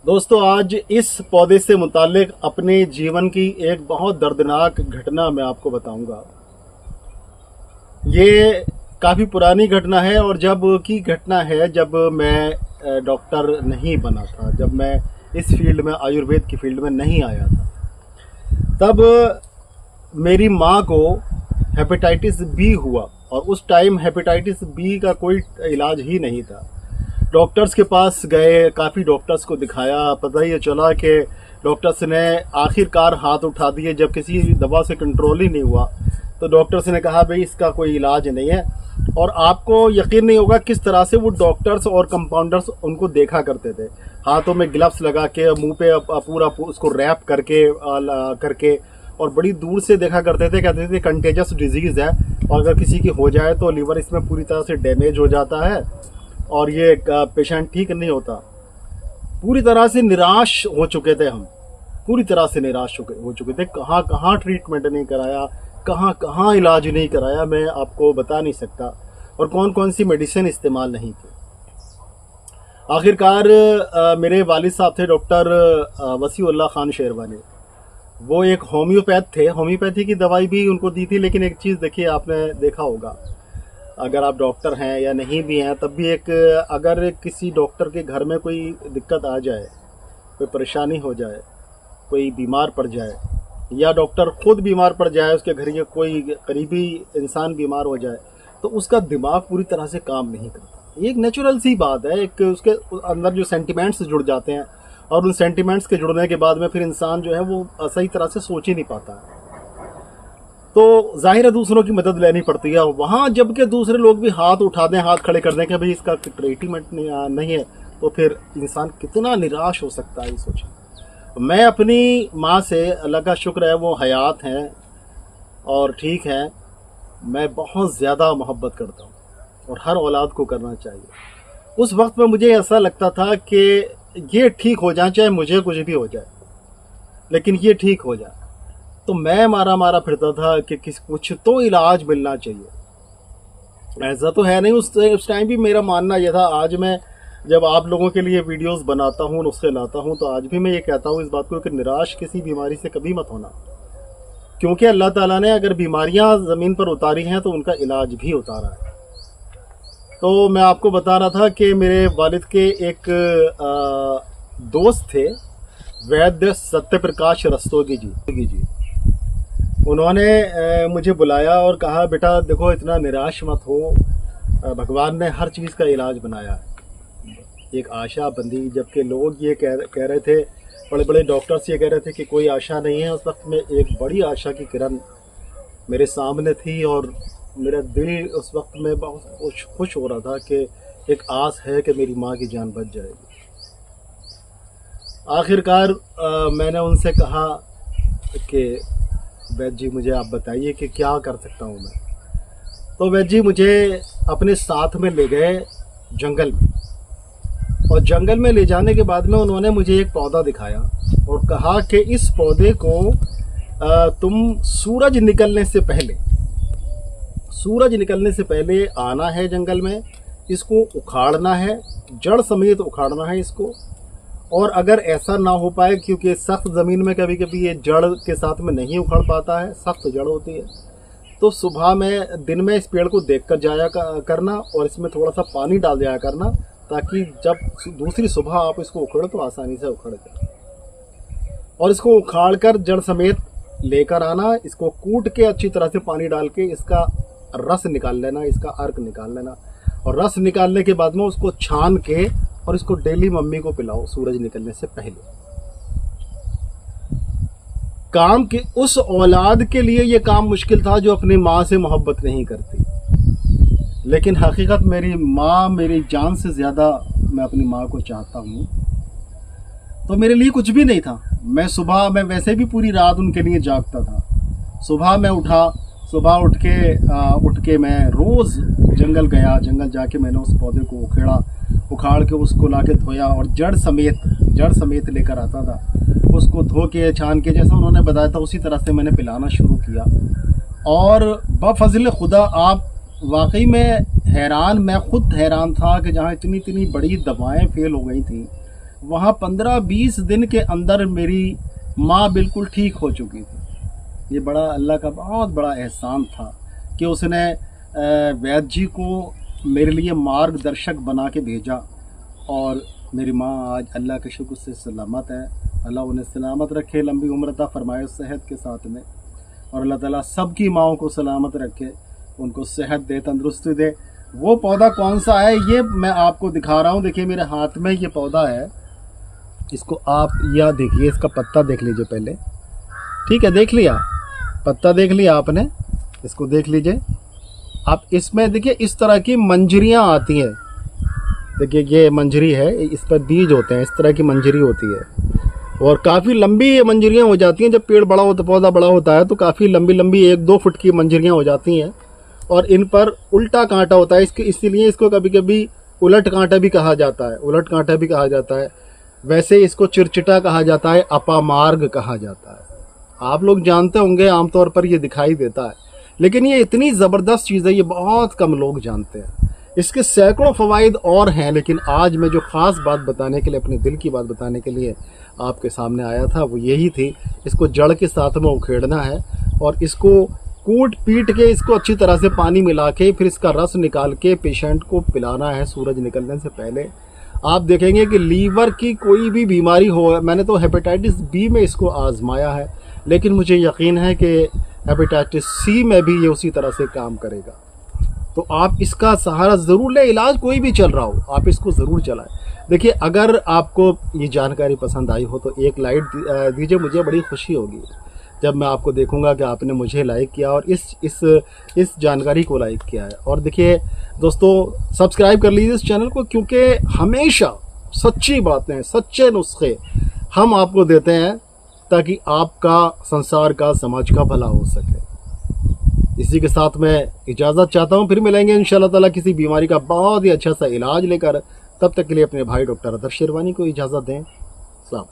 दोस्तों, आज इस पौधे से मुतालिक अपने जीवन की एक बहुत दर्दनाक घटना मैं आपको बताऊंगा। ये काफ़ी पुरानी घटना है और जब की घटना है जब मैं डॉक्टर नहीं बना था, जब मैं इस फील्ड में आयुर्वेद की फील्ड में नहीं आया था। तब मेरी माँ को हेपेटाइटिस बी हुआ और उस टाइम हेपेटाइटिस बी का कोई इलाज ही नहीं था। डॉक्टर्स के पास गए, काफ़ी डॉक्टर्स को दिखाया, पता ही चला कि डॉक्टर्स ने आखिरकार हाथ उठा दिए। जब किसी दवा से कंट्रोल ही नहीं हुआ तो डॉक्टर्स ने कहा भाई इसका कोई इलाज नहीं है। और आपको यकीन नहीं होगा किस तरह से वो डॉक्टर्स और कंपाउंडर्स उनको देखा करते थे, हाथों में ग्लव्स लगा के, मुंह पे पूरा उसको रैप करके और बड़ी दूर से देखा करते थे। कहते थे कंटेजस डिजीज़ है और अगर किसी की हो जाए तो लीवर इसमें पूरी तरह से डैमेज हो जाता है और ये पेशेंट ठीक नहीं होता। पूरी तरह से निराश हो चुके थे हम, पूरी तरह से निराश हो चुके थे। कहाँ कहाँ ट्रीटमेंट नहीं कराया, कहाँ कहाँ इलाज नहीं कराया, मैं आपको बता नहीं सकता, और कौन कौन सी मेडिसिन इस्तेमाल नहीं की। आखिरकार मेरे वालिद साहब थे डॉक्टर वसीउल्लाह खान शेरवानी। वो एक होम्योपैथ थे, होम्योपैथी की दवाई भी उनको दी थी। लेकिन एक चीज़ देखिए, आपने देखा होगा, अगर आप डॉक्टर हैं या नहीं भी हैं तब भी अगर किसी डॉक्टर के घर में कोई दिक्कत आ जाए, कोई परेशानी हो जाए, कोई बीमार पड़ जाए या डॉक्टर खुद बीमार पड़ जाए, उसके घर के कोई करीबी इंसान बीमार हो जाए, तो उसका दिमाग पूरी तरह से काम नहीं करता। ये एक नेचुरल सी बात है, एक उसके अंदर जो सेंटिमेंट्स जुड़ जाते हैं और उन सेंटिमेंट्स के जुड़ने के बाद में फिर इंसान जो है वो सही तरह से सोच ही नहीं पाता है। तो जाहिर है दूसरों की मदद लेनी पड़ती है। वहाँ जबकि दूसरे लोग भी हाथ उठा दें, हाथ खड़े कर दें कि भाई इसका ट्रीटमेंट नहीं है, तो फिर इंसान कितना निराश हो सकता है, ये सोचें। मैं अपनी माँ से, अल्लाह का शुक्र है वो हयात हैं और ठीक हैं, मैं बहुत ज़्यादा मोहब्बत करता हूँ और हर औलाद को करना चाहिए। उस वक्त में मुझे ऐसा लगता था कि ये ठीक हो जाए, चाहे मुझे कुछ भी हो जाए, लेकिन ये ठीक हो जाए। तो मैं मारा फिरता था कि कुछ तो इलाज मिलना चाहिए। ऐसा तो है नहीं, उस टाइम भी मेरा मानना यह था। आज मैं जब आप लोगों के लिए वीडियोस बनाता हूँ, नुस्खे लाता हूँ, तो आज भी मैं ये कहता हूँ इस बात को कि निराश किसी बीमारी से कभी मत होना, क्योंकि अल्लाह ताला ने अगर बीमारियाँ ज़मीन पर उतारी हैं तो उनका इलाज भी उतारा है। तो मैं आपको बता रहा था कि मेरे वालिद के एक दोस्त थे, वैद्य सत्य प्रकाश रस्तोगी जी। उन्होंने मुझे बुलाया और कहा बेटा देखो, इतना निराश मत हो, भगवान ने हर चीज़ का इलाज बनाया है। एक आशा बंधी, जबकि लोग ये कह रहे थे, बड़े बड़े डॉक्टर्स ये कह रहे थे कि कोई आशा नहीं है, उस वक्त में एक बड़ी आशा की किरण मेरे सामने थी और मेरा दिल उस वक्त में बहुत खुश हो रहा था कि एक आस है कि मेरी माँ की जान बच जाएगी। आखिरकार मैंने उनसे कहा कि वैद्य जी मुझे आप बताइए कि क्या कर सकता हूँ मैं। तो वैद्य जी मुझे अपने साथ में ले गए जंगल में, और जंगल में ले जाने के बाद में उन्होंने मुझे एक पौधा दिखाया और कहा कि इस पौधे को तुम सूरज निकलने से पहले आना है जंगल में, इसको उखाड़ना है, जड़ समेत उखाड़ना है इसको। और अगर ऐसा ना हो पाए, क्योंकि सख्त ज़मीन में कभी कभी ये जड़ के साथ में नहीं उखड़ पाता है, सख्त जड़ होती है, तो सुबह में दिन में इस पेड़ को देखकर जाया करना और इसमें थोड़ा सा पानी डाल दिया करना, ताकि जब दूसरी सुबह आप इसको उखड़ो तो आसानी से उखड़ जाए। और इसको उखाड़ कर जड़ समेत लेकर आना, इसको कूट के अच्छी तरह से पानी डाल के इसका रस निकाल लेना, इसका अर्क निकाल लेना, और रस निकालने के बाद में उसको छान के और इसको डेली मम्मी को पिलाओ सूरज निकलने से पहले। काम के उस औलाद के लिए ये काम मुश्किल था जो अपनी माँ से मोहब्बत नहीं करती, लेकिन हकीकत मेरी माँ मेरी जान से ज़्यादा मैं अपनी माँ को चाहता हूँ। तो मेरे लिए कुछ भी नहीं था। मैं वैसे भी पूरी रात उनके लिए जागता था। सुबह मैं उठा, सुबह उठ के मैं रोज़ जंगल गया, जंगल जाके मैंने उस पौधे को उखाड़ के उसको लाके धोया और जड़ समेत लेकर आता था। उसको धो के छान के जैसा उन्होंने बताया था उसी तरह से मैंने पिलाना शुरू किया। और बफज़िल खुदा आप वाकई में हैरान, मैं खुद हैरान था कि जहाँ इतनी बड़ी दवाएं फेल हो गई थी, वहाँ 15-20 दिन के अंदर मेरी माँ बिल्कुल ठीक हो चुकी थी। ये बड़ा अल्लाह का बहुत बड़ा एहसान था कि उसने वैद्य जी को मेरे लिए मार्गदर्शक बना के भेजा और मेरी माँ आज अल्लाह के शुक्र से सलामत है। अल्लाह उन्हें सलामत रखे, लंबी उम्र अता फरमाए सेहत के साथ में, और अल्लाह ताला सबकी माँओं को सलामत रखे, उनको सेहत दे, तंदुरुस्ती दे। वो पौधा कौन सा है ये मैं आपको दिखा रहा हूँ। देखिए मेरे हाथ में ये पौधा है, इसको आप यह देखिए, इसका पत्ता देख लीजिए पहले, ठीक है, देख लिया पत्ता, देख लिया आपने, इसको देख लीजिए आप। इसमें देखिए इस तरह की मंजरियाँ आती हैं, देखिए ये मंजरी है, इस पर बीज होते हैं, इस तरह की मंजरी होती है और काफ़ी लंबी ये मंजरियाँ हो जाती हैं। जब पेड़ बड़ा होता, पौधा बड़ा होता है तो काफ़ी लंबी लंबी 1-2 फुट की मंजरियाँ हो जाती हैं और इन पर उल्टा कांटा होता है। इसीलिए इसको कभी कभी उलट कांटा भी कहा जाता है, उलट कांटा भी कहा जाता है। वैसे इसको चिरचिटा कहा जाता है, अपामार्ग कहा जाता है। आप लोग जानते होंगे, आमतौर पर ये दिखाई देता है, लेकिन ये इतनी ज़बरदस्त चीज़ है, ये बहुत कम लोग जानते हैं। इसके सैकड़ों फ़वाइद और हैं, लेकिन आज मैं जो ख़ास बात बताने के लिए, अपने दिल की बात बताने के लिए आपके सामने आया था वो यही थी। इसको जड़ के साथ में उखेड़ना है और इसको कूट पीट के, इसको अच्छी तरह से पानी मिला के, फिर इसका रस निकाल के पेशेंट को पिलाना है सूरज निकलने से पहले। आप देखेंगे कि लीवर की कोई भी बीमारी हो, मैंने तो हेपेटाइटिस बी में इसको आजमाया है, लेकिन मुझे यकीन है कि हेपेटाइटिस सी में भी ये उसी तरह से काम करेगा। तो आप इसका सहारा ज़रूर लें, इलाज कोई भी चल रहा हो आप इसको ज़रूर चलाएं। देखिए अगर आपको ये जानकारी पसंद आई हो तो एक लाइक दीजिए, मुझे बड़ी खुशी होगी जब मैं आपको देखूंगा कि आपने मुझे लाइक किया और इस जानकारी को लाइक किया है। और देखिए दोस्तों, सब्सक्राइब कर लीजिए इस चैनल को, क्योंकि हमेशा सच्ची बातें, सच्चे नुस्खे हम आपको देते हैं ताकि आपका, संसार का, समाज का भला हो सके। इसी के साथ मैं इजाज़त चाहता हूँ, फिर मिलेंगे इंशाअल्लाह ताला किसी बीमारी का बहुत ही अच्छा सा इलाज लेकर। तब तक के लिए अपने भाई डॉक्टर आदर्श शेरवानी को इजाज़त दें। सलाम।